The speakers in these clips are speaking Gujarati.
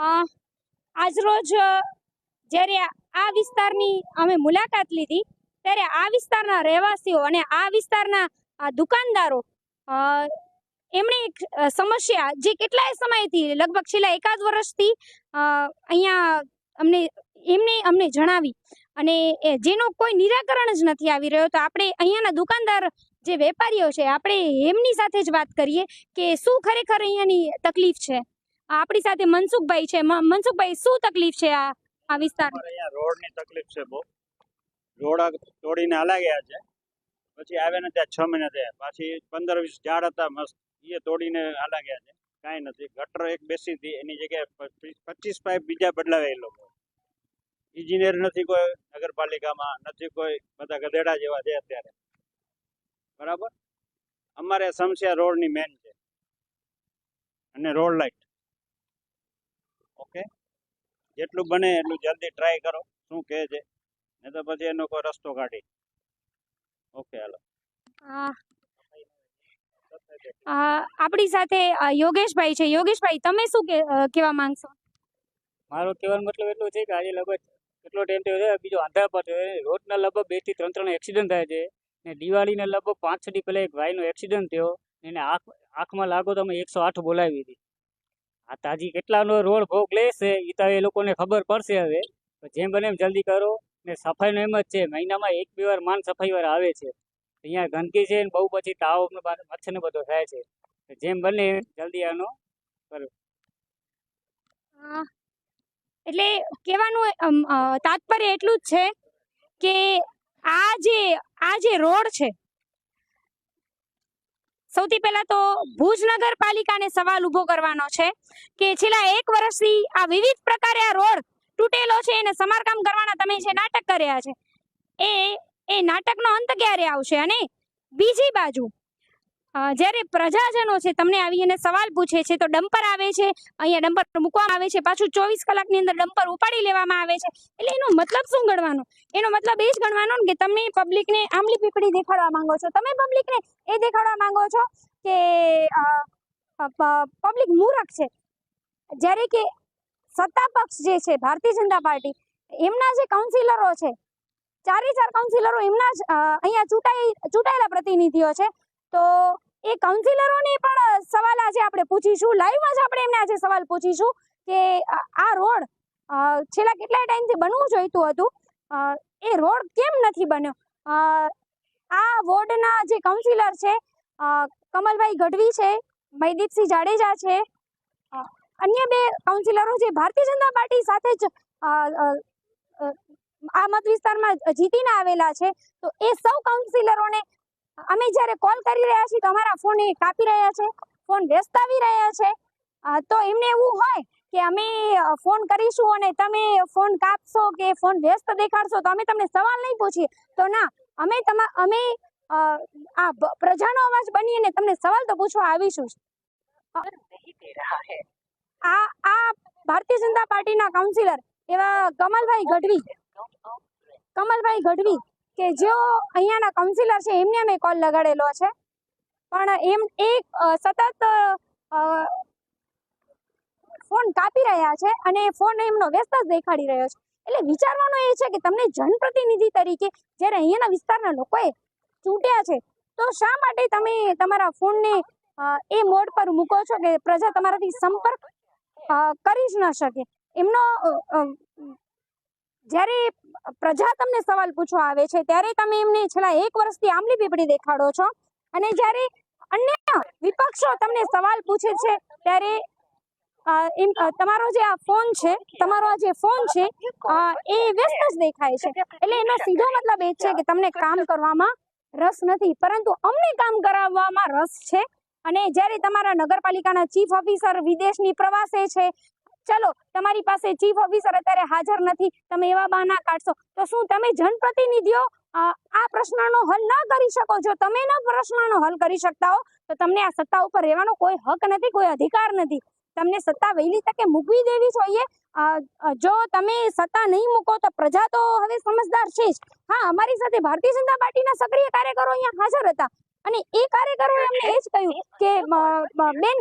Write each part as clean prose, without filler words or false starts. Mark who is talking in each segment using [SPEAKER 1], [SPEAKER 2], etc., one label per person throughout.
[SPEAKER 1] આજરોજ જ્યારે આ વિસ્તારની અમે મુલાકાત લીધી ત્યારે આ વિસ્તારના રહેવાસીઓ અને આ વિસ્તારના દુકાનદારો એમણે એક સમસ્યા જે કેટલાય સમયથી લગભગ છેલ્લા એકાદ વર્ષથી અહીંયા અમને જણાવી અને જેનો કોઈ નિરાકરણ જ નથી આવી રહ્યો. તો આપણે અહીંયાના દુકાનદાર જે વેપારીઓ છે આપણે એમની સાથે જ વાત કરીએ કે શું ખરેખર અહીંયાની તકલીફ છે. આપણી સાથે મનસુખભાઈ છે. મનસુખભાઈ, શું તકલીફ છે આ વિસ્તારમાં?
[SPEAKER 2] અહીંયા રોડની તકલીફ છે બહુ. રોડ તોડીને હાલા ગયા છે, પછી આવે ને ત્યાં 6 મહિના થયા, પાછી 15-20 ઝાડ હતા મસ્ત, એ તોડીને હાલા ગયા છે. કાંઈ નથી. ગટર એક બેસી હતી, એની જગ્યાએ 25 પાઇપ બીજા બદલાવ્યા એ લોકો. ઇજનેર નથી કોઈ નગરપાલિકામાં, નથી કોઈ, બધા ગધેડા જેવા છે અત્યારે. બરાબર. અમારે સમસ્યા રોડની મેન છે અને રોડ લાઇટ. ઓકે, જેટલું બને એટલું જલ્દી ટ્રાય કરો, શું કહે છે, ને તો પછી એનો કોઈ રસ્તો કાઢી. ઓકે, હાલો.
[SPEAKER 1] આપણી સાથે યોગેશભાઈ છે. યોગેશભાઈ, તમે શું કહેવા માંગશો?
[SPEAKER 3] મારો કહેવાનો મતલબ એટલો છે કે આજે લગભગ કેટલો ટાઈમ થયો છે, બીજો આંધા પર રોડના લગભગ 2 થી 3 એક્સિડન્ટ થાય છે. ને દિવાળીને લગભગ 5-6 દી પહેલા એક ભાઈનો એક્સિડન્ટ થયો, એને આંખમાં લાગો તો અમે 108 બોલાવી હતી. આ તાજી કેટલાનો રોડ ભોગ લેશે એ તો એ લોકોને ખબર પડશે. હવે જેમ બને એમ જલ્દી કરો. ને સફાઈનો એમ જ છે, મહિનામાં 1-2 વાર માન સફાઈ વાર આવે છે. અહીંયા ગંદકી છે ને બહુ, પછી તાવ મચ્છર ને બધો થાય છે. જેમ બને જલ્દી આનો કરો.
[SPEAKER 1] એટલે કહેવાનું તાત્પર્ય એટલું જ છે કે આ જે રોડ છે, સૌથી પહેલા તો ભુજ નગરપાલિકાને સવાલ ઉભો કરવાનો છે કે છેલ્લા 1 વર્ષથી આ વિવિધ પ્રકારે આ રોડ તૂટેલો છે એને સમારકામ કરવાના તમે જે નાટક કર્યા છે એ નાટકનો અંત ક્યારે આવશે? અને બીજી બાજુ જ્યારે પ્રજાજનો છે તમને આવીને સવાલ પૂછે છે તો ડમ્પર આવે છે, અહીંયા ડમ્પર મૂકવામાં આવે છે, પાછું 24 કલાકની અંદર ડમ્પર ઉપાડી લેવામાં આવે છે. એટલે એનો મતલબ શું ગણવાનો? એનો મતલબ એ જ ગણવાનો કે તમે પબ્લિકને આંબલી પીપળી દેખાડવા માંગો છો. તમે પબ્લિકને એ દેખાડવા માંગો છો કે પબ્લિક મૂર્ખ છે, જ્યારે કે સત્તા પક્ષ જે છે ભારતીય જનતા પાર્ટી, એમના જે કાઉન્સિલરો છે, 4 કાઉન્સિલરો એમના જ અહીંયા ચૂંટાયેલા પ્રતિનિધિઓ છે. તો એ કાઉન્સિલરોને પણ સવાલ આજે આપણે પૂછીશું, લાઈવમાં જ આપણે એમને આજે સવાલ પૂછીશું કે આ રોડ છેલ્લા કેટલા ટાઈમથી બનવું જોઈતું હતું, એ રોડ કેમ નથી બન્યો? આ વોર્ડના જે કાઉન્સિલર છે કમલભાઈ ગઢવી છે, મયદીપસિંહ જાડેજા છે, અન્ય 2 કાઉન્સિલરો જે ભારતીય જનતા પાર્ટી સાથે જ આ મત વિસ્તારમાં જીતીને આવેલા છે. તો એ સૌ કાઉન્સિલરોને અમે જ્યારે કોલ કરી રહ્યા છીએ તો અમારા ફોન એ કાપી રહ્યા છે, ફોન વ્યસ્ત આવી રહ્યા છે. તો એમને એવું હોય કે અમે ફોન કરીશું અને તમે ફોન કાપશો કે ફોન વ્યસ્ત દેખાડશો તો અમે તમને સવાલ નહીં પૂછીએ. તો ના, અમે આ પ્રજાનો અવાજ બનીને તમને સવાલ તો પૂછવા આવીશું. આ ભારતીય જનતા પાર્ટીના કાઉન્સિલર એવા કમલભાઈ ગઢવી કે જેઓ અહીંયાના કાઉન્સિલર છે, એમને અમે કોલ લગાડેલો છે, પણ સતત ફોન કાપી રહ્યા છે અને ફોન એમનો વ્યસ્ત જ દેખાડી રહ્યો છે. એટલે વિચારવાનું એ છે કે તમને જનપ્રતિનિધિ તરીકે જ્યારે અહીંયાના વિસ્તારના લોકોએ ચૂંટ્યા છે તો શા માટે તમે તમારા ફોનને એ મોડ પર મૂકો છો કે પ્રજા તમારાથી સંપર્ક કરી જ ન શકે? એમનો જ્યારે પ્રજા તમને સવાલ પૂછવા આવે છે ત્યારે તમે એમને છેલ્લા 1 વર્ષથી આંબલી પીપળી દેખાડો છો, અને જ્યારે અન્ય વિપક્ષો તમને સવાલ પૂછે છે ત્યારે તમારો જે ફોન છે એ વ્યસ્ત જ દેખાય છે. એટલે એનો સીધો મતલબ એ છે કે તમને કામ કરવામાં રસ નથી, પરંતુ અમને કામ કરાવવામાં રસ છે. અને જ્યારે તમારા નગરપાલિકાના ચીફ ઓફિસર વિદેશની પ્રવાસે છે, ચલો તમારી પાસે ચીફ ઓફિસર અત્યારે હાજર નથી, તમે એવા બહાના કાઢશો તો શું તમે જનપ્રતિનિધિઓ આ પ્રશ્નનો હલ ન કરી શકો? જો તમે ન પ્રશ્નનો હલ કરી શકતા હો તો તમને આ સત્તા ઉપર રહેવાનો કોઈ હક નથી, કોઈ અધિકાર નથી. તમને સત્તા વહેલી તકે મૂકવી દેવી જોઈએ. જો તમે સત્તા નહીં મૂકો તો પ્રજા તો હવે સમજદાર છે જ. હા, અમારી સાથે ભારતીય જનતા પાર્ટીના સક્રિય કાર્યકરો અહીંયા હાજર હતા અને એ કાર્યકરોએ અમને એ જ કહ્યું કે બેન,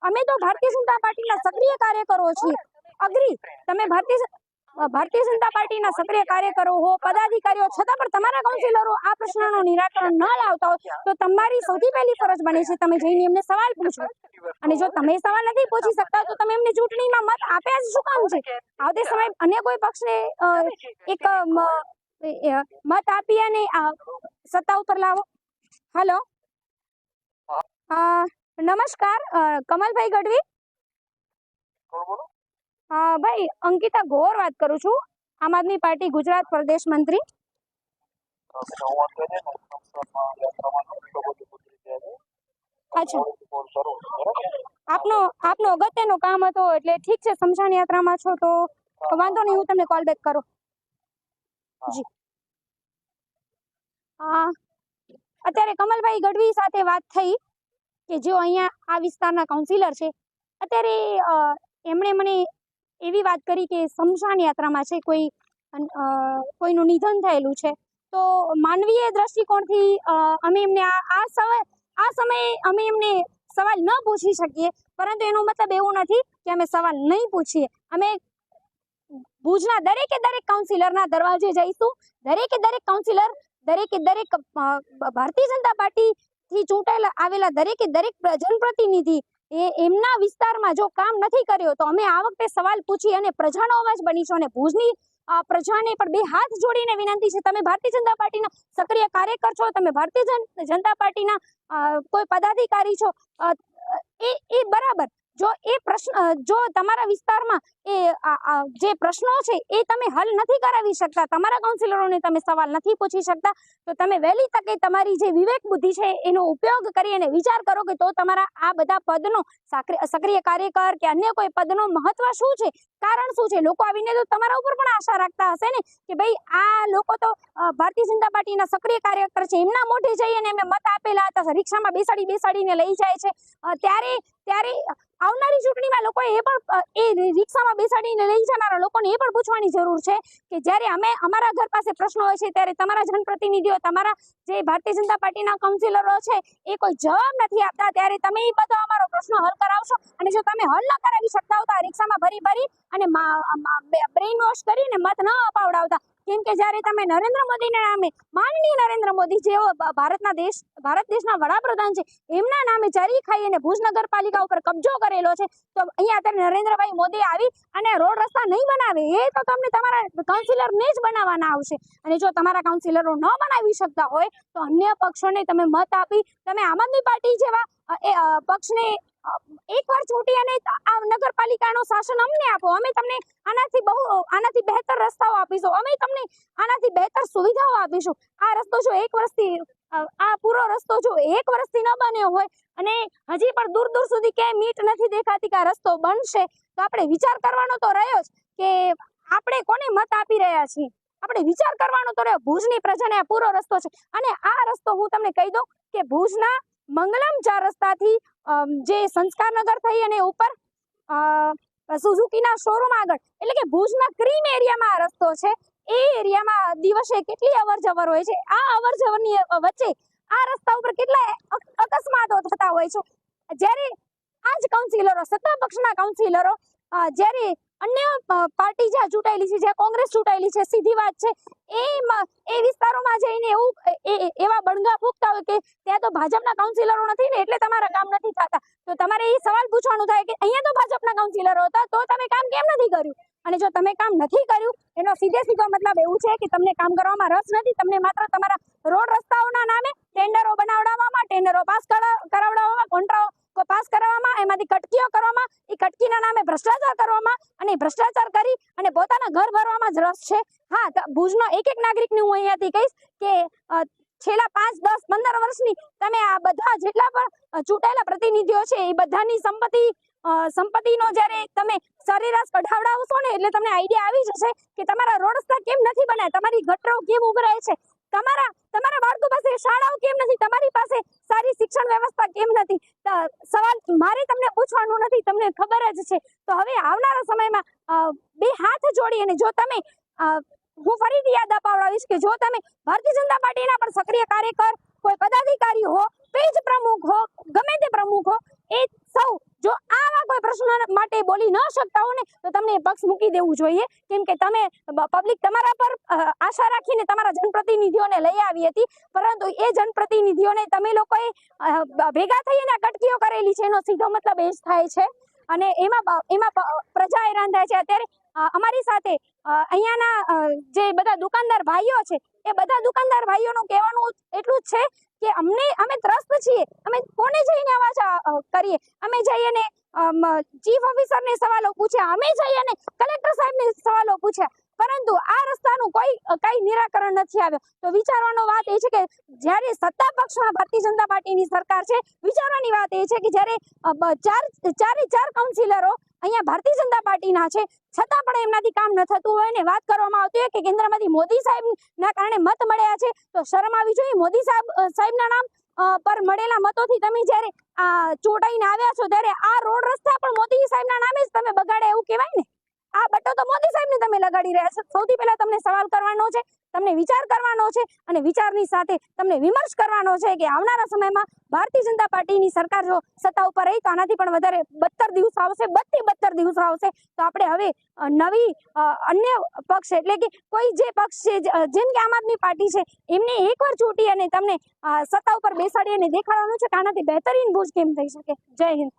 [SPEAKER 1] અમે તો ભારતીય જનતા પાર્ટીના સક્રિય કાર્યકરો છીએ, અગ્રી તમે ભારતીય જનતા પાર્ટીના સક્રિય કાર્યકરો હો, પદાધિકારીઓ, છતાં પણ તમારા કાઉન્સિલરો આ પ્રશ્નનું નિરાકરણ ન લાવતા હોય તો તમારી સૌથી પહેલી ફરજ બને છે તમે જઈને એમને સવાલ પૂછો. અને જો તમે સવાલ નથી પૂછી શકતા તો તમે એમને ચૂંટણીમાં મત આપ્યા જ શું કામ છે? આવતે સમય અન્ય કોઈ પક્ષને એક મત આપી અને સત્તા ઉપર લાવો. હેલો, નમસ્કાર, કમલભાઈ ગઢવી. ભાઈ, અંકિતા ગોર વાત કરું છું, આમ આદમી પાર્ટી ગુજરાત પ્રદેશ મંત્રી. અચ્છા, આપનો અગત્યનો કામ હતો એટલે ઠીક છે, સ્મશાન યાત્રામાં છો તો વાંધો નહીં, હું તમને કોલ બેક કરું. જી. અત્યારે કમલભાઈ ગઢવી સાથે વાત થઈ કે જેઓ અહીંયા આ વિસ્તારના કાઉન્સિલર છે. અત્યારે એમણે મને એવી વાત કરી કે સ્મશાન યાત્રામાં છે, કોઈનું નિધન થયેલું છે, તો માનવીય દ્રષ્ટિકોણથી અમે એમને આ સમયે અમે એમને સવાલ ન પૂછી શકીએ, પરંતુ એનો મતલબ એવું નથી કે અમે સવાલ નહીં પૂછીએ. અમે ભુજના દરેકે દરેક કાઉન્સિલરના દરવાજે જઈશું. દરેકે દરેક કાઉન્સિલર, દરેકે દરેક ભારતીય જનતા પાર્ટી થી ચૂંટાયેલા આવેલા દરેકે દરેક જનપ્રતિનિધિ એમના વિસ્તારમાં જો કામ નથી કર્યો તો અમે આ વખતે સવાલ પૂછી અને પ્રજાનો અવાજ બનીશું. અને ભુજની પ્રજાને પણ બે હાથ જોડીને વિનંતી છે, તમે ભારતીય જનતા પાર્ટીના સક્રિય કાર્યકર છો, તમે ભારતીય જનતા પાર્ટીના કોઈ પદાધિકારી છો, એ બરાબર. જો તમારા વિસ્તારમાં જે પ્રશ્નો છે એ તમે હલ નથી કરાવી શકતા, તમારા કાઉન્સિલરોને તમે સવાલ નથી પૂછી શકતા, તો તમે વહેલી તકે તમારી જે વિવેક બુદ્ધિ છે એનો ઉપયોગ કરી અને વિચાર કરો કે તો તમારા આ બધા પદનો સક્રિય કાર્યકર કે અન્ય કોઈ પદનો મહત્વ શું છે, કારણ શું છે. લોકો આવીને તો તમારા ઉપર પણ આશા રાખતા હશે ને કે ભાઈ આ લોકો તો ભારતીય જનતા પાર્ટીના સક્રિય કાર્યકર છે, એમના મોઢે જઈ અને અમે મત આપેલા હતા, રિક્ષામાં બેસાડીને લઈ જાય છે. ત્યારે આવનારી ચૂંટણીમાં લોકોએ એ પણ એ રિક્ષામાં બેસાડીને લઈ જનારા લોકોને એ પણ પૂછવાની જરૂર છે કે જ્યારે અમે અમારા ઘર પાસે પ્રશ્નો હોય છે ત્યારે તમારા જનપ્રતિનિધિઓ, તમારા જે ભારતીય જનતા પાર્ટીના કાઉન્સિલરો છે એ કોઈ જવાબ નથી આપતા, ત્યારે તમે એ બધો અમારો પ્રશ્ન હલ કરાવશો. અને જો તમે હલ ન કરાવી શકતા હો તો આ રિક્ષામાં ભરી અને બ્રેઇન વોશ કરીને મત ન અપાવડાવતા. કેમ કે જ્યારે તમે નરેન્દ્ર મોદીના નામે, માનનીય નરેન્દ્ર મોદી જેવો ભારત દેશના વડાપ્રધાન છે, એમના નામે ચરી ખાઈ અને ભુજ નગરપાલિકા ઉપર કબજો કરેલો છે, તો અહીંયા અત્યારે નરેન્દ્રભાઈ મોદી આવી અને રોડ રસ્તા નહીં બનાવે, એ તો તમને તમારા કાઉન્સિલરને જ બનાવવાના આવશે. અને જો તમારા કાઉન્સિલરો ન બનાવી શકતા હોય તો અન્ય પક્ષોને તમે મત આપી, તમે આમ આદમી પાર્ટી જેવા પક્ષને એકવાર ચૂંટી અને આ નગરપાલિકાનો શાસન અમને આપો, અમે તમને આનાથી બહેતર રસ્તાઓ આપીશું, અમે તમને આનાથી બહેતર સુવિધાઓ આપીશું. આ રસ્તો જો આ પૂરો રસ્તો જો 1 વર્ષથી ન બન્યો હોય અને હજી પણ દૂર દૂર સુધી ક્યાંય મીટ નથી દેખાતી કે આ રસ્તો બનશે, તો આપણે વિચાર કરવાનો તો રહ્યો જ કે આપણે કોને મત આપી રહ્યા છીએ. આપણે વિચાર કરવાનો તો રહ્યો, ભુજની પ્રજાને આ પૂરો રસ્તો છે. અને આ રસ્તો હું તમને કહી દઉં કે ભુજના મંગલમ 4 રસ્તાથી જે સંસ્કારનગર થઈ અને ઉપર સુઝુકીના શોરૂમ આગળ, એટલે કે ભુજના ક્રીમ એરિયામાં આ રસ્તો છે. એ એરિયામાં દિવસે કેટલી અવર જવર હોય છે, આ અવર જવરની વચ્ચે આ રસ્તા ઉપર કેટલા અકસ્માતો થતા હોય છે. જ્યારે આ જ કાઉન્સિલરો, સત્તા પક્ષના કાઉન્સિલરો, જ્યારે અન્ય પાર્ટી જ્યાં ચૂંટાયેલી છે, જ્યાં કોંગ્રેસ ચૂંટાયેલી છે, સીધી વાત છે, એ વિસ્તારોમાં જઈને એવા બણગા ફૂંકતા હોય કે ત્યાં તો ભાજપના કાઉન્સિલરો નથી ને એટલે તમારા કામ નથી થતા. તો તમારે એ સવાલ પૂછવાનું થાય કે અહીંયા તો ભાજપના કાઉન્સિલરો હતા તો તમે કામ કેમ નથી કર્યું. અને જો તમે કામ નથી કર્યું એનો સીધો મતલબ એવું છે કે તમને કામ કરવામાં રસ નથી, તમને માત્ર તમારા રોડ રસ્તાઓના નામે ટેન્ડરો બનાવડાવવામાં, ટેન્ડરો પાસ કરાવડાવવામાં, કોન્ટ્રાક્ટો પાસ કરાવવામાં, એમાંથી કટકીઓ કરવામાં, એ કટકીના નામે ભ્રષ્ટાચાર કરવામાં અને ભ્રષ્ટાચાર કરી અને પોતાના ઘર ભરવામાં જ રસ છે. હા, ભુજનો એક નાગરિકને હું અહીંયાથી કહીશ કે છેલ્લા 5, 10, 15 વર્ષની તમે આ બધા જેટલા પણ ચૂંટાયેલા પ્રતિનિધિઓ છે એ બધાની સંપત્તિનો જ્યારે તમે સરેરાશ કઢાવડાવશો ને એટલે તમને આઈડિયા આવી જશે કે તમારા રોડ રસ્તા કેમ નથી બન્યા, તમારી ગટરો કેમ ઉભરાય છે, તમારા બાળકો પાસે શાળાઓ કેમ નથી, તમારી પાસે સારી શિક્ષણ વ્યવસ્થા કેમ નથી. સવાલ મારે તમને પૂછવાનું નથી, તમને ખબર જ છે. તો હવે આવનારા સમયમાં બે હાથ જોડી અને જો તમે હું ફરીથી યાદ અપાવડાવીશ કે જો તમે ભારતીય જનતા પાર્ટીના પણ સક્રિય કાર્યકર, કોઈ પદાધિકારી હો, પેજ પ્રમુખ હો, ગમે તે પ્રમુખ હો, એ સૌ જો આવા કોઈ પ્રશ્ન માટે બોલી ન શકતા હો ને તો તમને એ પક્ષ મૂકી દેવું જોઈએ, કેમ કે તમે પબ્લિક તમારા પર આશા રાખીને તમારા જનપ્રતિનિધિઓને લઈ આવી હતી, પરંતુ એ જનપ્રતિનિધિઓને તમે લોકોએ ભેગા થઈને કટકીઓ કરેલી છે, એનો સીધો મતલબ એ જ થાય છે. અને એમાં પ્રજા હેરાન થાય છે. અત્યારે અમારી સાથે અહીંયાના જે બધા દુકાનદાર ભાઈઓ છે, એ બધા દુકાનદાર ભાઈઓનું કહેવાનું એટલું જ છે કે અમે ત્રસ્ત છીએ, અમે કોને જઈને અવાજ કરીએ. અમે જઈને ચીફ ઓફિસરને સવાલો પૂછ્યા, અમે જઈને કલેક્ટર સાહેબને સવાલો પૂછ્યા, પરંતુ આ રસ્તાનું કઈ નિરાકરણ નથી આવ્યો. તો વિચારવાનો વાત એ છે કે જ્યારે સત્તા પક્ષમાં ભારતીય જનતા પાર્ટીની સરકાર છે, વિચારવાની વાત એ છે કે જ્યારે ચારે કાઉન્સિલરો અહીંયા ભારતીય જનતા પાર્ટીના છે, છતાં પણ એમનાથી કામ ન થતું હોય ને વાત કરવામાં આવતી હોય કે કેન્દ્રમાંથી મોદી સાહેબના કારણે મત મળ્યા છે, તો શરમ આવી જોઈએ. મોદી સાહેબના નામ પર મળેલા મતોથી તમે જ્યારે ચૂંટાઈને આવ્યા છો, ત્યારે આ રોડ રસ્તા પણ મોદી સાહેબના નામે જ તમે બગાડ્યા એવું કહેવાય ને. આ બટો તો મોદી સાહેબને તમે લગાડી રહ્યા છો. સૌથી પહેલા તમને સવાલ કરવાનો છે, તમને વિચાર કરવાનો છે, અને વિચારની સાથે તમને વિમર્શ કરવાનો છે કે આવનારા સમયમાં ભારતીય જનતા પાર્ટીની સરકાર જો સત્તા ઉપર રહી તો આનાથી પણ વધારે બદતર દિવસો આવશે, બદતર દિવસો આવશે. તો આપણે હવે નવી અન્ય પક્ષ એટલે કે કોઈ જે પક્ષ છે, જેમ કે આમ આદમી પાર્ટી છે, એમને એકવાર ચૂંટી અને તમને સત્તા ઉપર બેસાડી અને દેખાડવાનું છે કે આનાથી બહેતરીન ભુજ કેમ થઈ શકે. જય હિન્દ.